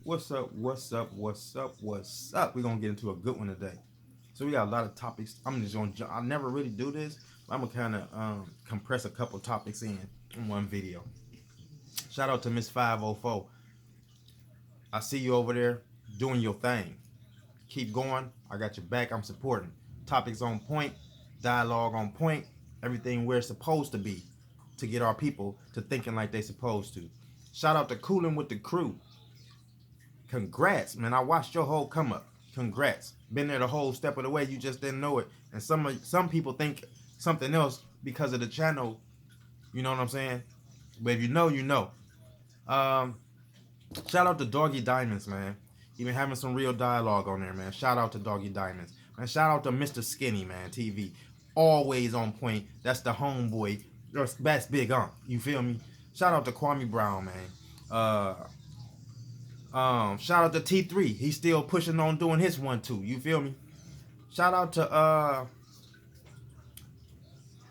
What's up? What's up? What's up? What's up? We're gonna get into a good one today. So we got a lot of topics. I'm just gonna. I never really do this. But I'm gonna kind of compress a couple topics in one video. Shout out to Miss 504. I see you over there doing your thing. Keep going. I got your back. I'm supporting. Topics on point. Dialogue on point. Everything where it's supposed to be to get our people to thinking like they supposed to. Shout out to Cooling with the Crew. Congrats, man. I watched your whole come up. Congrats. Been there the whole step of the way. You just didn't know it. And some people think something else because of the channel. You know what I'm saying? But if you know, you know. Um, Shout out to Doggy Diamonds, man. Even having some real dialogue on there, man. Shout out to Doggy Diamonds. Man, shout out to Mr. Skinny, man, TV. Always on point. That's the homeboy. That's Big Ump. You feel me? Shout out to Kwame Brown, man. Shout out to T3. He's still pushing on doing his one too. You feel me? Shout out to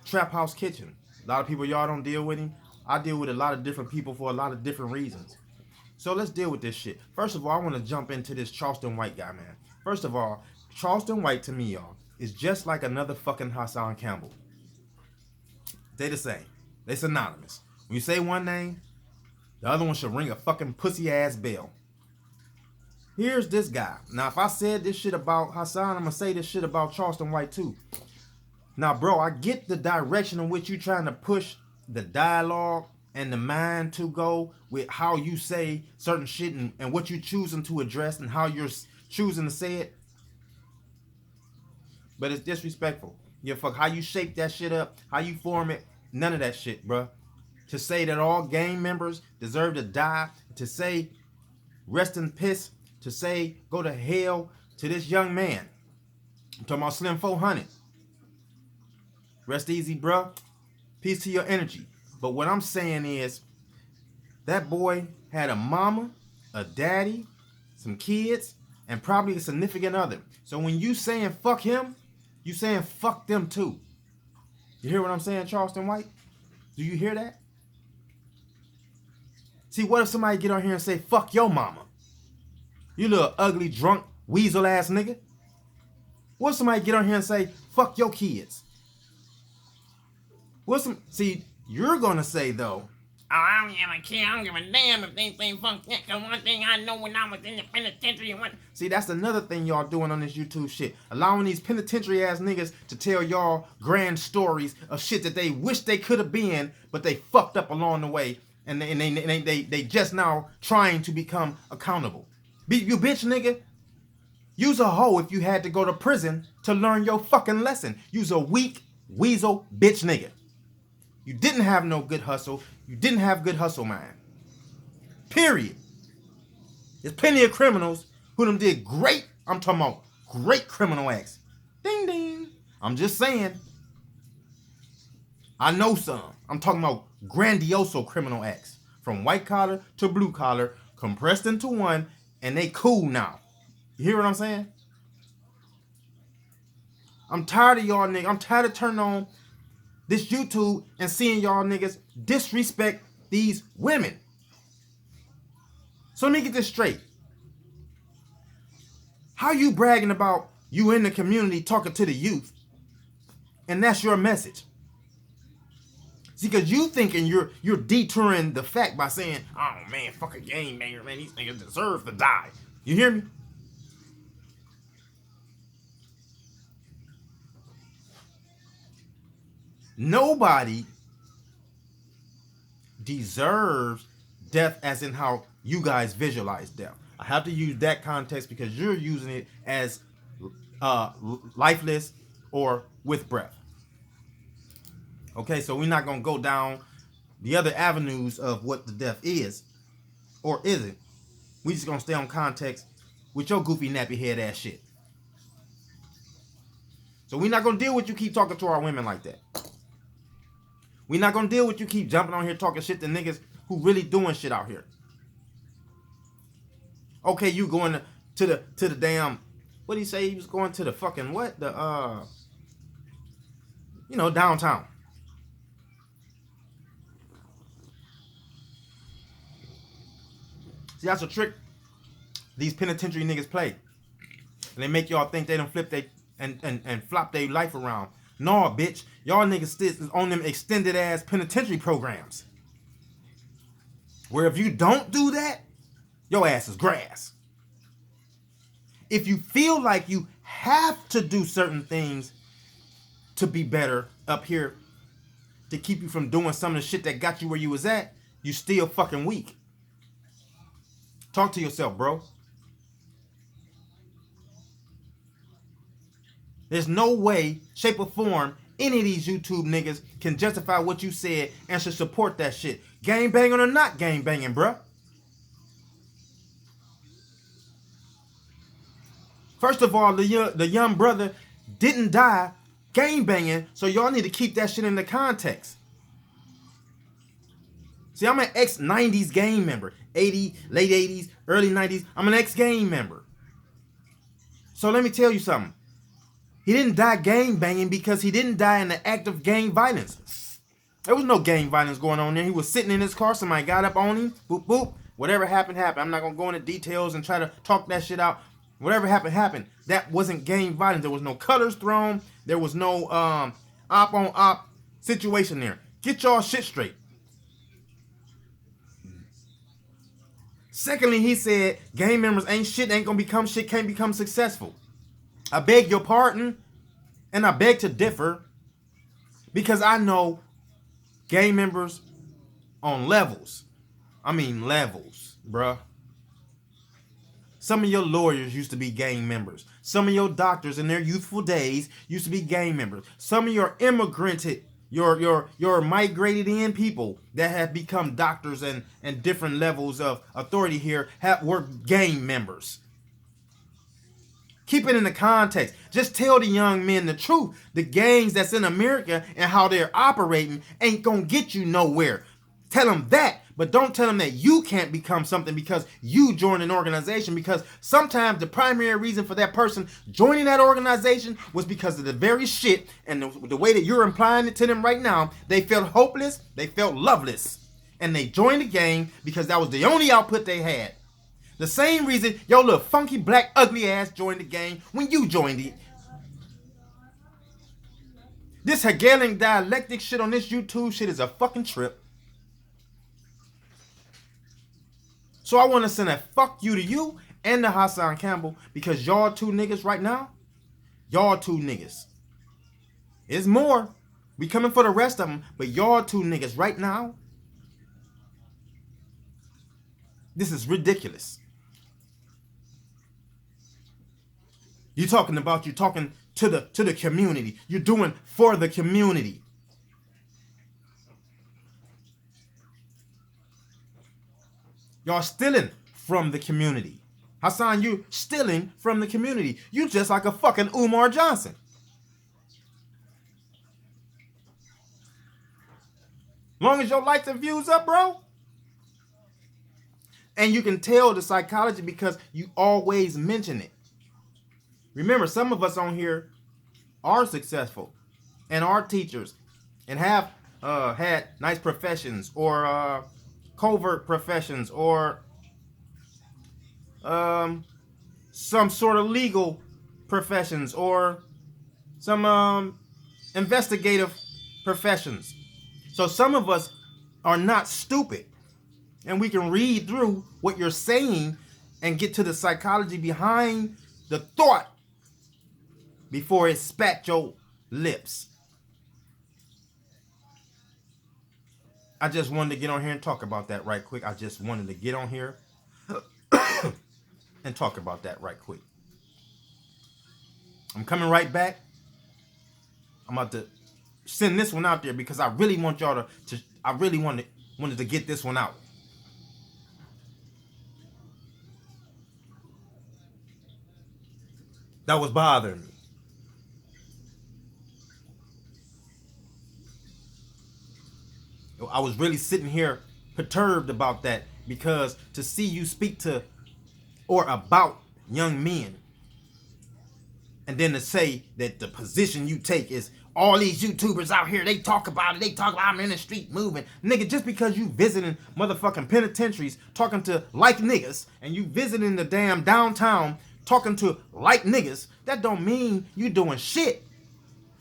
Trap House Kitchen. A lot of people y'all don't deal with him. I deal with a lot of different people for a lot of different reasons. So let's deal with this shit. First of all, I want to jump into this Charleston White guy, man. First of all, Charleston White to me, y'all, is just like another fucking Hassan Campbell. They the same. They synonymous. When you say one name, the other one should ring a fucking pussy ass bell. Here's this guy. Now, if I said this shit about Hassan, I'm gonna say this shit about Charleston White too. Now, bro, I get the direction in which you're trying to push the dialogue and the mind to go with how you say certain shit and what you're choosing to address and how you're choosing to say it. But it's disrespectful. You fuck how you shape that shit up, how you form it, none of that shit, bro. To say that all gang members deserve to die, to say rest in piss, to say go to hell to this young man. I'm talking about Slim 400. Rest easy, bruh. Peace to your energy. But what I'm saying is, that boy had a mama, a daddy, some kids, and probably a significant other. So when you saying fuck him, you saying fuck them too. You hear what I'm saying, Charleston White? Do you hear that? See, what if somebody get on here and say fuck your mama? You little ugly, drunk, weasel ass nigga. What if somebody get on here and say fuck your kids? See, you're gonna say though, Oh, I don't give a kid. I don't give a damn if they say fuck that. Cause one thing I know when I was in the penitentiary, see, that's another thing y'all doing on this YouTube shit. Allowing these penitentiary ass niggas to tell y'all grand stories of shit that they wish they could have been, but they fucked up along the way, and they just now trying to become accountable. You bitch nigga. Use a hoe if you had to go to prison to learn your fucking lesson. Use a weak weasel bitch nigga. You didn't have no good hustle. You didn't have good hustle mind. Period. There's plenty of criminals who done did great, I'm talking about great criminal acts. Ding ding. I'm just saying. I know some. I'm talking about grandioso criminal acts. From white collar to blue collar, compressed into one, and they cool now. You hear what I'm saying? I'm tired of y'all niggas. I'm tired of turning on this YouTube and seeing y'all niggas disrespect these women. So let me get this straight. How you bragging about you in the community talking to the youth, and that's your message? See, because you thinking you're detouring the fact by saying, oh man, fuck a game banger, man, these niggas deserve to die. You hear me? Nobody deserves death as in how you guys visualize death. I have to use that context because you're using it as lifeless or with breath. Okay, so we're not going to go down the other avenues of what the death is or isn't. We just going to stay on context with your goofy nappy head ass shit. So we're not going to deal with you keep talking to our women like that. We're not going to deal with you keep jumping on here talking shit to niggas who really doing shit out here. Okay, you going to the damn, what did he say? He was going to the fucking what? The downtown. See, that's a trick these penitentiary niggas play. And they make y'all think they done flip they and flop their life around. No, bitch. Y'all niggas still on them extended ass penitentiary programs. Where if you don't do that, your ass is grass. If you feel like you have to do certain things to be better up here, to keep you from doing some of the shit that got you where you was at, you still fucking weak. Talk to yourself, bro. There's no way, shape, or form any of these YouTube niggas can justify what you said and should support that shit. Gang banging or not gang banging, bruh. First of all, the young brother didn't die gang banging, so y'all need to keep that shit in the context. See, I'm an ex-90s gang member. 80, late 80s, early 90s. I'm an ex-gang member. So let me tell you something. He didn't die gang banging because he didn't die in the act of gang violence. There was no gang violence going on there. He was sitting in his car. Somebody got up on him. Boop, boop. Whatever happened, happened. I'm not going to go into details and try to talk that shit out. Whatever happened, happened. That wasn't gang violence. There was no colors thrown. There was no op-on-op situation there. Get y'all shit straight. Secondly, he said gang members ain't shit, ain't going to become shit, can't become successful. I beg your pardon, and I beg to differ, because I know gang members on levels. I mean levels, bruh. Some of your lawyers used to be gang members. Some of your doctors in their youthful days used to be gang members. Some of your immigrated, your migrated in people that have become doctors and different levels of authority here were gang members. Keep it in the context. Just tell the young men the truth. The gangs that's in America and how they're operating ain't gonna get you nowhere. Tell them that, but don't tell them that you can't become something because you joined an organization, because sometimes the primary reason for that person joining that organization was because of the very shit and the way that you're implying it to them right now. They felt hopeless, they felt loveless, and they joined the gang because that was the only output they had. The same reason your little funky black ugly ass joined the gang when you joined it. This Hegelian dialectic shit on this YouTube shit is a fucking trip. So I want to send a fuck you to you and to Hassan Campbell, because y'all two niggas right now, y'all two niggas. It's more. We coming for the rest of them, but y'all two niggas right now, this is ridiculous. You're talking to the community. You're doing for the community. Y'all stealing from the community. Hassan, you stealing from the community. You just like a fucking Umar Johnson. Long as your likes and views up, bro. And you can tell the psychology because you always mention it. Remember, some of us on here are successful and are teachers and have had nice professions or covert professions or some sort of legal professions or some investigative professions. So some of us are not stupid, and we can read through what you're saying and get to the psychology behind the thought before it spat your lips. I just wanted to get on here and talk about that right quick. I just wanted to get on here and talk about that right quick. I'm coming right back. I'm about to send this one out there because I really want y'all to I really wanted to get this one out. That was bothering me. I was really sitting here perturbed about that, because to see you speak to or about young men and then to say that the position you take is all these YouTubers out here, they talk about it. They talk about I'm in the street moving. Nigga, just because you visiting motherfucking penitentiaries talking to like niggas and you visiting the damn downtown talking to like niggas, that don't mean you doing shit.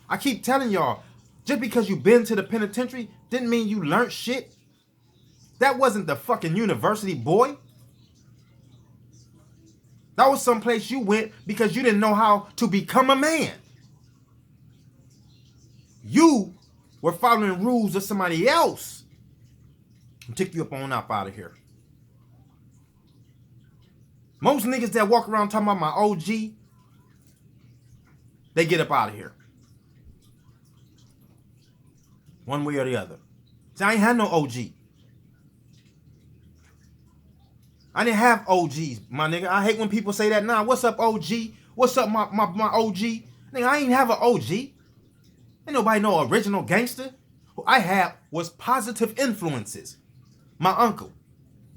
I keep telling y'all, just because you been to the penitentiary didn't mean you learned shit. That wasn't the fucking university, boy. That was someplace you went because you didn't know how to become a man. You were following rules of somebody else. I'll take you up on up out of here. Most niggas that walk around talking about my OG, they get up out of here. One way or the other. See, I ain't had no OG. I didn't have OGs, my nigga. I hate when people say that. Nah, what's up, OG? What's up, my OG? Nigga, I ain't have an OG. Ain't nobody no original gangster. Who I had was positive influences. My uncle,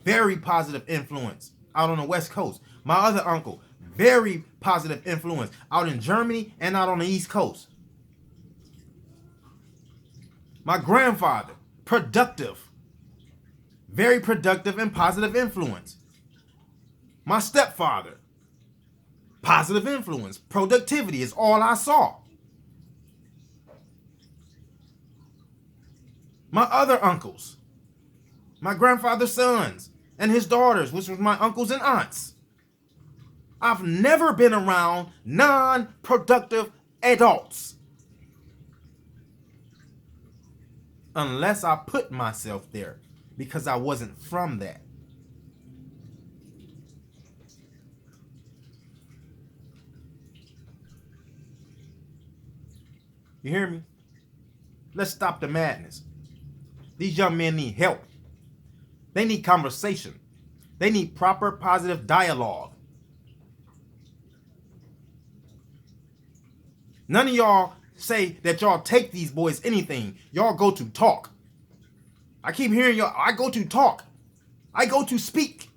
very positive influence out on the West Coast. My other uncle, very positive influence out in Germany and out on the East Coast. My grandfather, productive, very productive and positive influence. My stepfather, positive influence, productivity is all I saw. My other uncles, my grandfather's sons and his daughters, which was my uncles and aunts. I've never been around non-productive adults. Unless I put myself there because I wasn't from that. You hear me? Let's stop the madness. These young men need help. They need conversation. They need proper positive dialogue. None of y'all say that y'all take these boys anything. Y'all go to talk. I keep hearing y'all, I go to talk. I go to speak.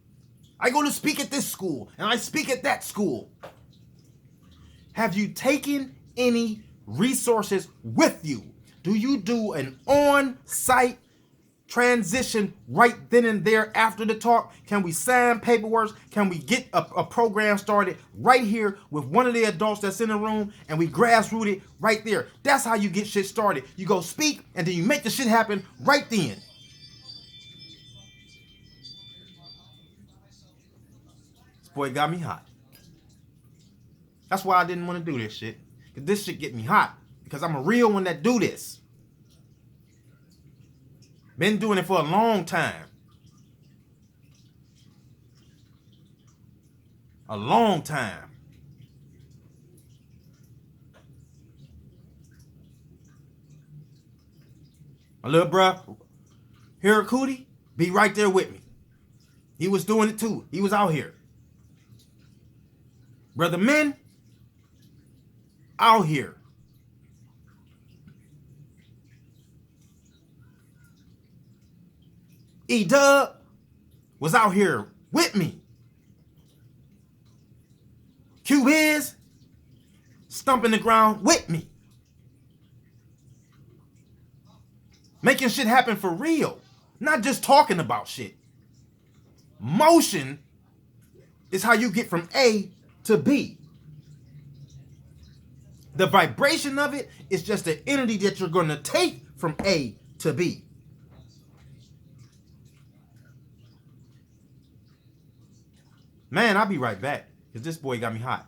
I go to speak at this school and I speak at that school. Have you taken any resources with you? Do you do an on-site transition right then and there after the talk? Can we sign paperwork? Can we get a program started right here with one of the adults that's in the room and we grassroot it right there? That's how you get shit started. You go speak and then you make the shit happen right then. This boy got me hot. That's why I didn't want to do this shit. Because this shit get me hot. Because I'm a real one that do this. Been doing it for a long time. A long time. My little bruh, here Cootie, be right there with me. He was doing it too. He was out here. Brother Men, out here. E-Dub was out here with me. Q-Biz stumping the ground with me. Making shit happen for real. Not just talking about shit. Motion is how you get from A to B. The vibration of it is just the energy that you're going to take from A to B. Man, I'll be right back because this boy got me hot.